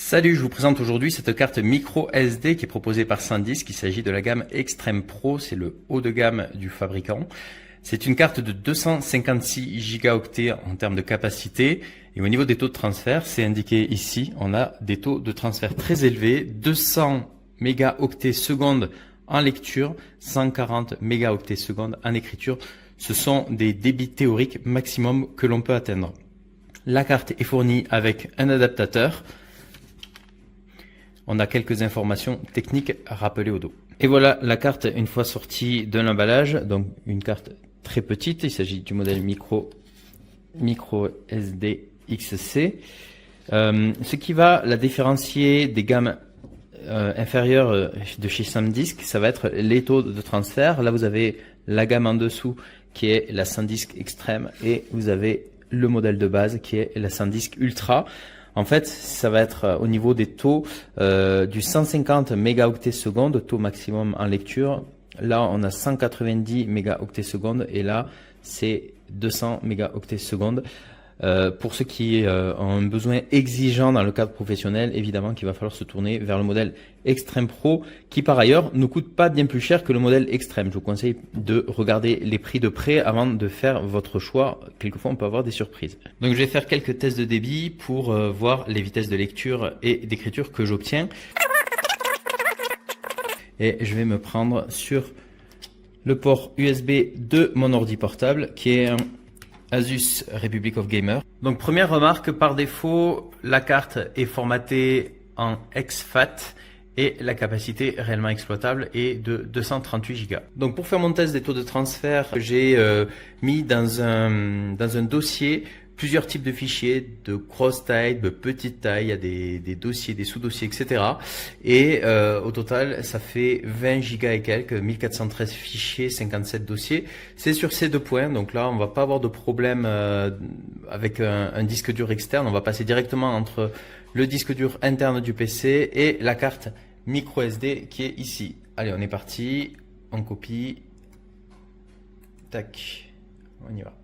Salut, je vous présente aujourd'hui cette carte micro SD qui est proposée par SanDisk. Il s'agit de la gamme Extreme Pro, c'est le haut de gamme du fabricant. C'est une carte de 256 Go en termes de capacité. Et au niveau des taux de transfert, c'est indiqué ici, on a des taux de transfert très élevés, 200 mégaoctets secondes en lecture, 140 mégaoctets secondes en écriture. Ce sont des débits théoriques maximum que l'on peut atteindre. La carte est fournie avec un adaptateur. On a quelques informations techniques à rappeler au dos. Et voilà la carte une fois sortie de l'emballage. Donc une carte très petite. Il s'agit du modèle micro SD XC. Ce qui va la différencier des gammes inférieures de chez SanDisk, ça va être les taux de transfert. Là vous avez la gamme en dessous qui est la SanDisk Extreme et vous avez le modèle de base qui est la SanDisk Ultra. En fait, ça va être au niveau des taux du 150 mégaoctets secondes, taux maximum en lecture. Là, on a 190 mégaoctets secondes et là, c'est 200 mégaoctets secondes. Pour ceux qui ont un besoin exigeant dans le cadre professionnel, évidemment qu'il va falloir se tourner vers le modèle Extreme Pro qui par ailleurs ne coûte pas bien plus cher que le modèle Extreme. Je vous conseille de regarder les prix de près avant de faire votre choix. Quelquefois on peut avoir des surprises. Donc je vais faire quelques tests de débit pour voir les vitesses de lecture et d'écriture que j'obtiens. Et je vais me prendre sur le port USB de mon ordi portable qui est un Asus Republic of Gamer. Donc première remarque, par défaut, la carte est formatée en exFAT et la capacité réellement exploitable est de 238 Go. Donc pour faire mon test des taux de transfert, j'ai mis dans un dossier plusieurs types de fichiers de grosse taille, de petite taille, il y a des dossiers, des sous-dossiers, etc. Et au total, ça fait 20 Go et quelques, 1413 fichiers, 57 dossiers. C'est sur ces deux points, donc là, on va pas avoir de problème avec un disque dur externe. On va passer directement entre le disque dur interne du PC et la carte micro SD qui est ici. Allez, on est parti, on copie, tac, on y va.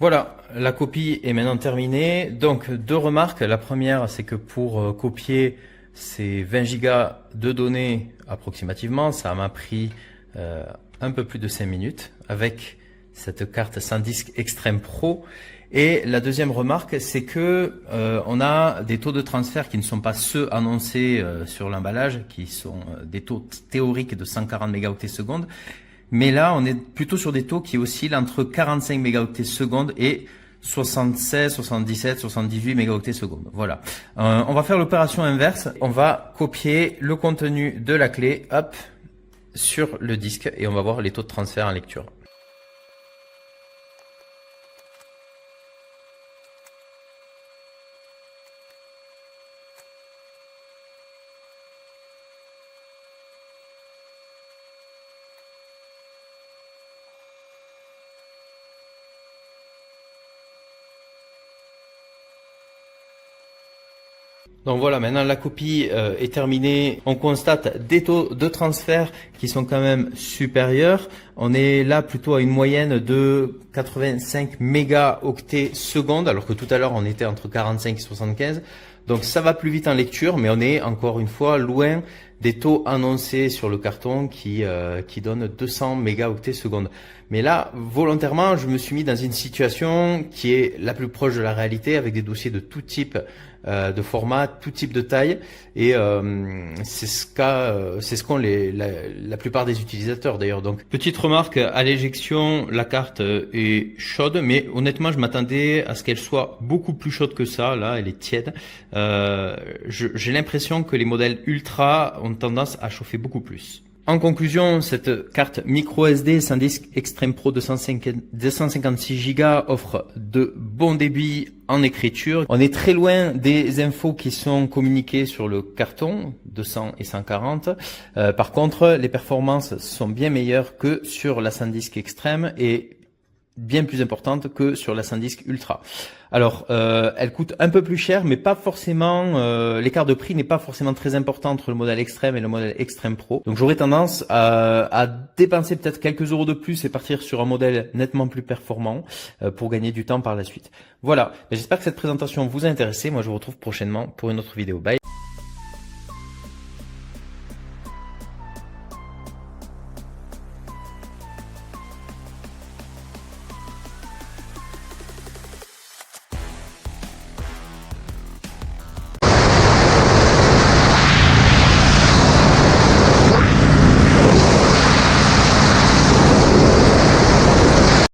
Voilà, la copie est maintenant terminée. Donc deux remarques. La première, c'est que pour copier ces 20 Go de données approximativement, ça m'a pris un peu plus de 5 minutes avec cette carte SanDisk Extreme Pro. Et la deuxième remarque, c'est que on a des taux de transfert qui ne sont pas ceux annoncés sur l'emballage, qui sont des taux théoriques de 140 mégaoctets secondes. Mais là, on est plutôt sur des taux qui oscillent entre 45 mégaoctets secondes et 76, 77, 78 mégaoctets secondes. Voilà. On va faire l'opération inverse. On va copier le contenu de la clé, hop, sur le disque et on va voir les taux de transfert en lecture. Donc voilà, maintenant la copie est terminée. On constate des taux de transfert qui sont quand même supérieurs. On est là plutôt à une moyenne de 85 mégaoctets secondes, alors que tout à l'heure on était entre 45 et 75. Donc ça va plus vite en lecture, mais on est encore une fois loin des taux annoncés sur le carton qui donnent 200 mégaoctets secondes. Mais là, volontairement, je me suis mis dans une situation qui est la plus proche de la réalité, avec des dossiers de tout type de format, tout type de taille, et c'est ce qu'ont la plupart des utilisateurs d'ailleurs. Donc petite remarque, à l'éjection, la carte est chaude, mais honnêtement, je m'attendais à ce qu'elle soit beaucoup plus chaude que ça. Là, elle est tiède. J'ai l'impression que les modèles Ultra ont tendance à chauffer beaucoup plus. En conclusion, cette carte micro SD SanDisk Extreme Pro 256 Go offre de bons débits en écriture. On est très loin des infos qui sont communiquées sur le carton, 200 et 140. Par contre, les performances sont bien meilleures que sur la SanDisk Extreme et bien plus importante que sur la SanDisk Ultra. Alors, elle coûte un peu plus cher, mais pas forcément. L'écart de prix n'est pas forcément très important entre le modèle Extreme et le modèle Extreme Pro. Donc, j'aurais tendance à dépenser peut-être quelques euros de plus et partir sur un modèle nettement plus performant pour gagner du temps par la suite. Voilà. J'espère que cette présentation vous a intéressé. Moi, je vous retrouve prochainement pour une autre vidéo. Bye.